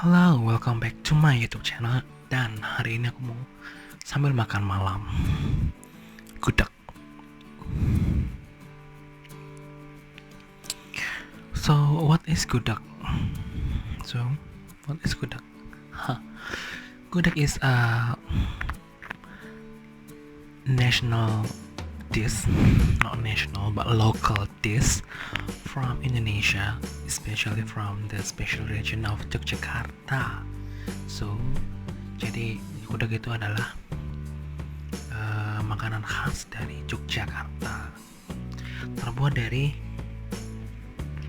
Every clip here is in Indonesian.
Hello, welcome back to my YouTube channel. Dan hari ini aku mau sambil makan malam gudeg. So, what is gudeg? Gudeg is a national dish, not national but local dish from Indonesia, especially from the special region of Yogyakarta. So, jadi gudeg itu adalah makanan khas dari Yogyakarta, terbuat dari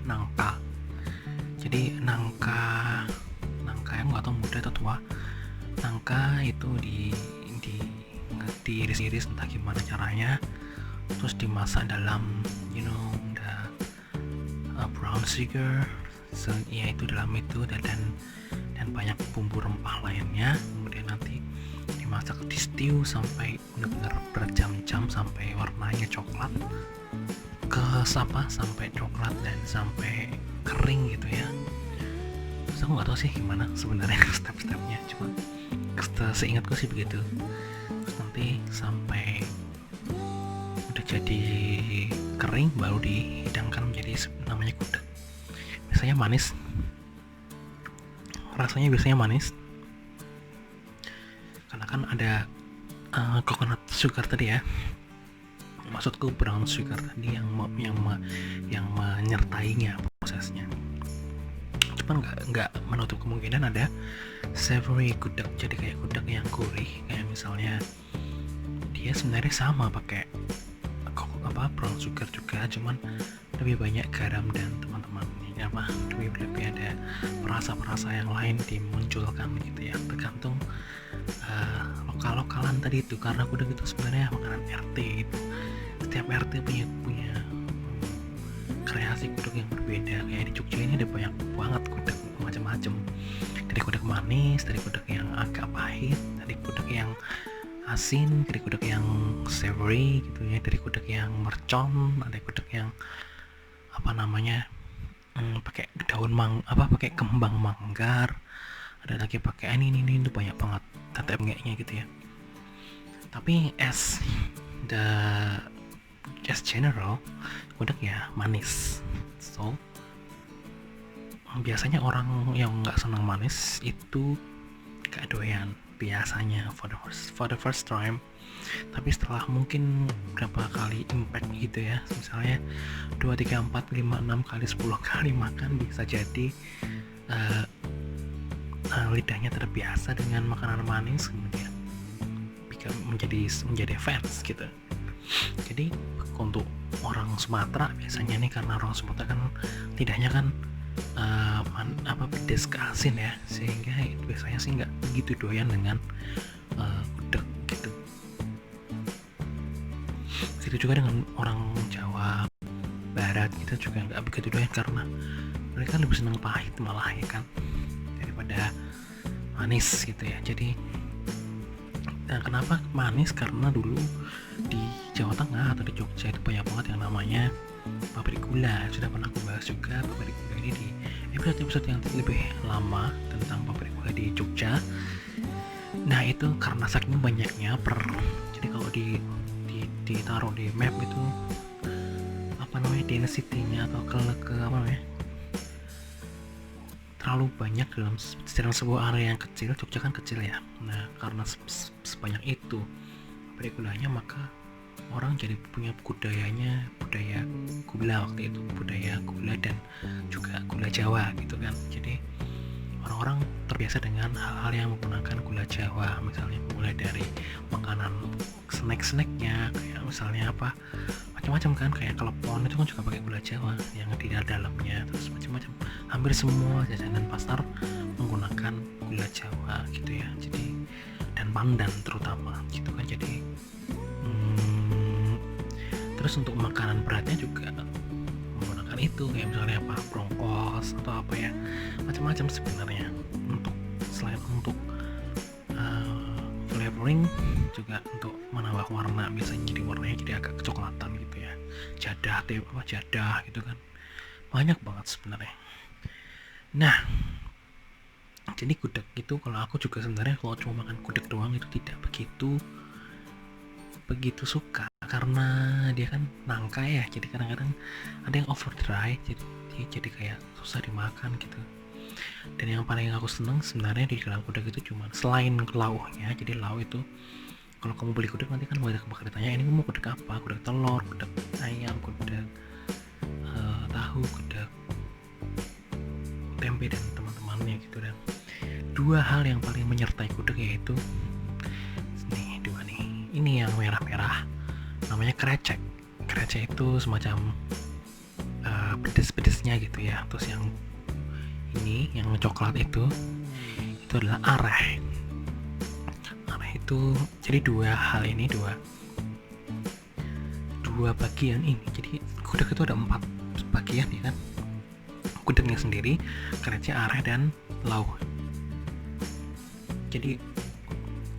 nangka. Jadi nangka yang nggak tahu muda atau tua. Nangka itu diiris-iris entah gimana caranya, terus dimasak dalam the brown sugar, yaitu dalam itu dan banyak bumbu rempah lainnya. Kemudian nanti dimasak di stew sampai benar-benar berjam-jam sampai warnanya coklat sampai coklat dan sampai kering gitu ya. Terus aku nggak tahu sih gimana sebenarnya step-stepnya, cuma seingatku sih begitu. Terus nanti sampai udah jadi kering baru dihidangkan menjadi namanya gudeg. Biasanya manis, rasanya biasanya manis karena kan ada coconut sugar tadi ya, maksudku brown sugar tadi yang menyertainya prosesnya. Cuman nggak menutup kemungkinan ada savory gudeg, jadi kayak gudeg yang gurih, kayak misalnya dia sebenarnya sama pakai brown sugar juga, cuman lebih banyak garam dan teman-teman lebih ada perasa yang lain dimunculkan gitu ya, tergantung lokal-lokalan tadi itu. Karena gudeg itu sebenarnya makanan RT gitu, setiap RT punya kreasi gudeg yang berbeda. Kayak di Jogja ini ada banyak banget gudeg macam-macam, dari gudeg manis, dari gudeg yang agak pahit, dari gudeg yang asin, dari gudeg yang savory gitu ya, dari gudeg yang mercon, ada gudeg yang pakai daun pakai kembang manggar, ada lagi pakai ini itu banyak banget tetek-teknya gitu ya. Tapi as general, gudeg ya manis. So biasanya orang yang nggak senang manis itu gak doyan biasanya for the first time. Tapi setelah mungkin berapa kali impact gitu ya, misalnya 2, 3, 4, 5, 6 kali, 10 kali makan, bisa jadi lidahnya terbiasa dengan makanan manis, kemudian menjadi fans gitu. Jadi untuk orang Sumatera biasanya nih, karena orang Sumatera kan lidahnya kan pedes ke asin ya, sehingga biasanya sih nggak begitu doyan dengan gudeg gitu. Begitu juga dengan orang Jawa Barat, kita juga nggak begitu doyan karena mereka lebih senang pahit malah ya kan, daripada manis gitu ya. Jadi kenapa manis? Karena dulu di Jawa Tengah atau di Jogja itu banyak banget yang namanya pabrik gula. Sudah pernah aku bahas juga pabrik gula ini di episode yang lebih lama tentang pabrik gula di Jogja. Nah itu karena saking banyaknya jadi kalau ditaruh di map itu density-nya atau terlalu banyak dalam sebuah area yang kecil. Jogja kan kecil ya. Nah karena sebanyak itu pabrik gulanya, maka orang jadi punya budaya gula waktu itu, budaya gula dan juga gula Jawa gitu kan. Jadi orang-orang terbiasa dengan hal-hal yang menggunakan gula Jawa, misalnya mulai dari makanan snack-snacknya, kayak misalnya macam-macam kan, kayak klepon itu kan juga pakai gula Jawa yang di dalamnya, terus macam-macam. Hampir semua jajanan pasar menggunakan gula Jawa gitu ya. Jadi dan pandan terutama gitu kan. Jadi terus untuk makanan beratnya juga menggunakan itu, kayak misalnya brongkos atau macam-macam sebenarnya. Selain untuk flavoring, juga untuk menambah warna, biasanya jadi warnanya jadi agak kecoklatan gitu ya. Jadah gitu kan, banyak banget sebenarnya. Nah Jadi gudeg itu kalau aku juga sebenarnya kalau cuma makan gudeg doang itu tidak begitu suka, karena dia kan nangka ya, jadi kadang-kadang ada yang over dry, jadi kayak susah dimakan gitu. Dan yang paling aku seneng sebenarnya di dalam gudeg itu cuma selain lauknya, jadi lauk itu kalau kamu beli gudeg nanti kan bakal ditanya ini mau gudeg apa, gudeg telur, gudeg ayam, gudeg tahu, gudeg tempe dan teman-temannya gitu. Dan dua hal yang paling menyertai gudeg yaitu dua nih, ini yang merah-merah namanya krecek itu semacam pedes-pedesnya gitu ya. Terus yang ini yang coklat itu adalah areh itu. Jadi dua hal ini, dua bagian ini, jadi gudeg itu ada 4 bagian ya kan, gudegnya sendiri, krecek, areh, dan lauk. Jadi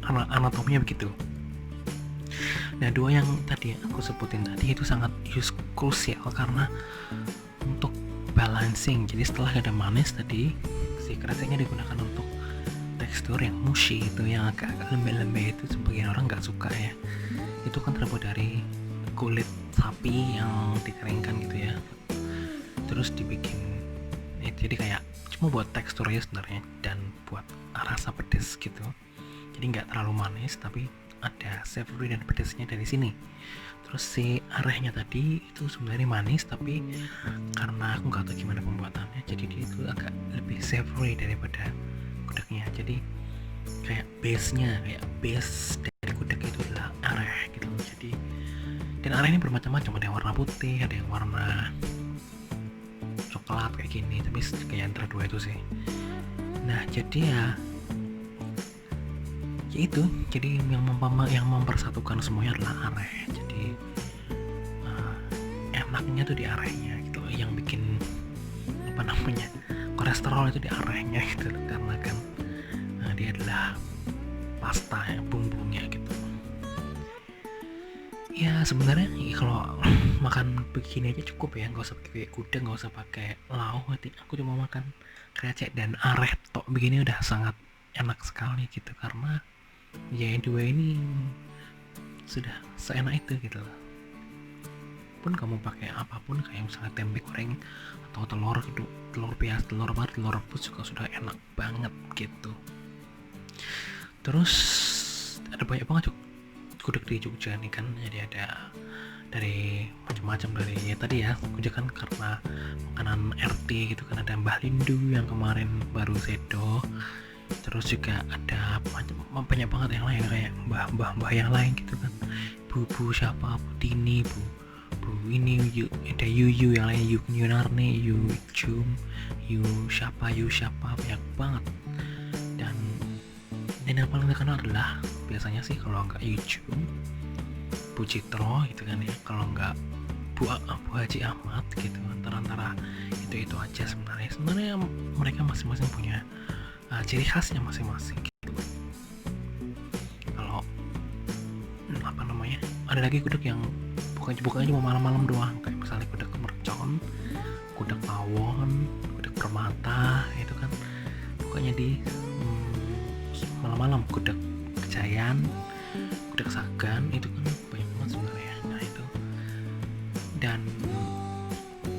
anatominya begitu. Nah, dua yang tadi aku sebutin tadi itu sangat krusial karena untuk balancing. Jadi setelah ada manis tadi, si kreceknya digunakan untuk tekstur yang mushy itu, yang agak lembek-lembek itu sebagian orang nggak suka ya. Itu kan terbuat dari kulit sapi yang dikeringkan gitu ya, terus dibikin ya, jadi kayak cuma buat tekstur aja sebenarnya dan buat rasa pedes gitu. Jadi nggak terlalu manis tapi ada savory dan pedesnya dari sini. Terus si arehnya tadi itu sebenarnya manis tapi karena aku nggak tahu gimana pembuatannya, jadi dia itu agak lebih savory daripada gudegnya. Jadi kayak base dari gudeg itu adalah areh gitu. Jadi dan areh ini bermacam-macam, ada yang warna putih, ada yang warna coklat kayak gini, tapi kayak antara dua itu sih. Nah, jadi ya itu, jadi yang mempersatukan semuanya adalah areh. Jadi enaknya tuh di arehnya gitu, yang bikin kolesterol itu di arehnya gitu, karena kan dia adalah pasta ya, bumbunya gitu. Ya sebenarnya kalau makan begini aja cukup ya, nggak usah pakai gudeg, nggak usah pakai lauk. Aku cuma makan krecek dan areh tok begini udah sangat enak sekali gitu, karena ya dua ini sudah seenak itu gitu loh. Pun kamu pakai apapun kayak misalnya tempe goreng atau telur biasa, telur rebus juga sudah enak banget gitu. Terus ada banyak banget gudeg di Jogja nih kan, jadi ada dari macam-macam, dari ya tadi ya gudeg kan karena makanan RT gitu kan, ada Mbah Lindu yang kemarin baru sedo. Terus juga ada banyak banget yang lain kayak mbah yang lain gitu kan, bu siapa, bu Tini, bu ini, ada Yu yang lain, Yu Narni, Yu Jum, Yu siapa banyak banget. Dan yang paling terkenal adalah biasanya sih kalau nggak Yu Jum, Bu Citro gitu kan ya, kalau nggak Bu Haji Ahmad gitu. Antara itu aja sebenarnya mereka masing-masing punya ciri khasnya masing-masing gitu. Kalau ada lagi gudeg yang bukannya cuma malam-malam doang, kayak misalnya gudeg Mercon, gudeg Pawon, gudeg Permata itu kan bukannya di malam-malam. Gudeg Kejayan, gudeg Sagan itu kan banyak banget sebenarnya. Nah itu, dan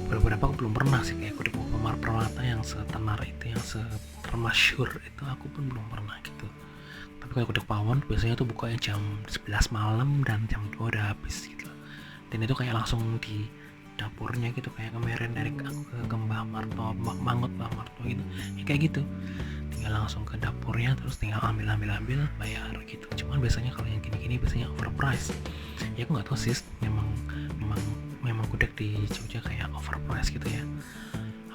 beberapa aku belum pernah sih, kayak gudeg Permata yang setenar itu, yang termasyhur itu aku pun belum pernah gitu. Tapi kalau gudeg Pawon biasanya tuh bukanya jam 11 malam dan jam 2 udah habis gitu. Dan itu kayak langsung di dapurnya gitu, kayak kemarin dari aku ke Mbah Marto, Mbah Marto gitu ya, kayak gitu, tinggal langsung ke dapurnya, terus tinggal ambil bayar gitu. Cuman biasanya kalau yang gini biasanya overprice ya, aku nggak tahu sih, memang gudeg di Jogja kayak overprice gitu ya,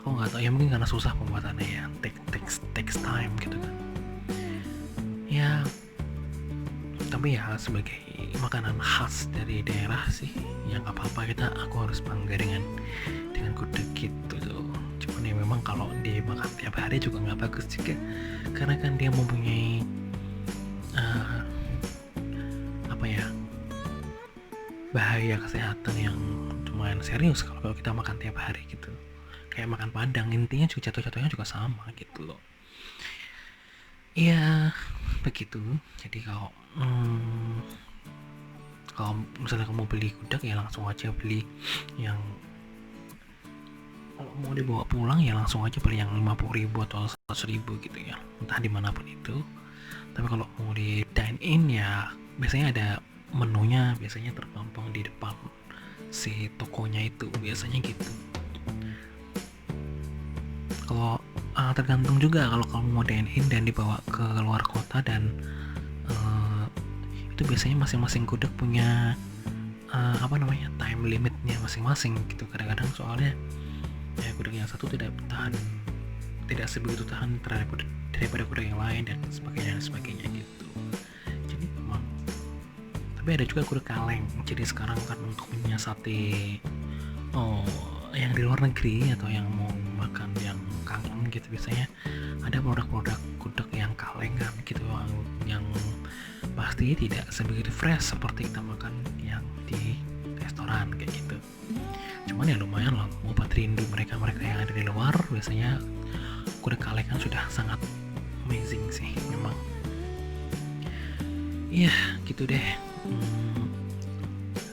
aku nggak tahu ya, mungkin karena susah pembuatannya ya, takes time gitu kan ya. Tapi ya sebagai makanan khas dari daerah sih ya nggak apa-apa, aku harus bangga dengan gudeg gitu tuh. Cuman ya memang kalau dimakan tiap hari juga nggak bagus juga, karena kan dia mempunyai bahaya kesehatan yang lumayan serius kalau kita makan tiap hari gitu, kayak makan padang. Intinya juga jatuhnya juga sama gitu loh. Iya, begitu. Jadi kalau misalnya kamu beli gudeg ya langsung aja beli yang, kalau mau dibawa pulang ya langsung aja beli yang 50.000 atau 100.000 gitu ya, entah dimanapun itu. Tapi kalau mau di dine in ya biasanya ada menunya, biasanya terpampang di depan si tokonya itu, biasanya gitu. Kalau tergantung juga, kalau kamu mau dine in dan dibawa ke luar kota dan uh, itu biasanya masing-masing gudeg punya time limitnya masing-masing gitu. Kadang-kadang soalnya ya gudeg yang satu tidak sebegitu tahan daripada gudeg yang lain dan sebagainya gitu. Jadi memang, tapi ada juga gudeg kaleng. Jadi sekarang kan untuk menyiasati yang di luar negeri atau yang mau makan yang kangen gitu, biasanya ada produk-produk gudeg yang kaleng kan gitu, yang pasti tidak sebegitu fresh seperti kita makan yang di restoran kayak gitu. Cuman ya lumayan lah obat rindu mereka yang ada di luar. Biasanya gudeg kaleng kan sudah sangat amazing sih memang. Iya gitu deh,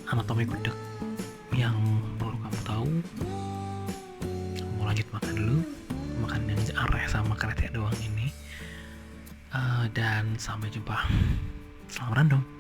anatomi gudeg yang perlu kamu tahu. Mau lanjut makan dulu, makan yang areh sama kretek doang ini. Dan sampai jumpa. Selamat random.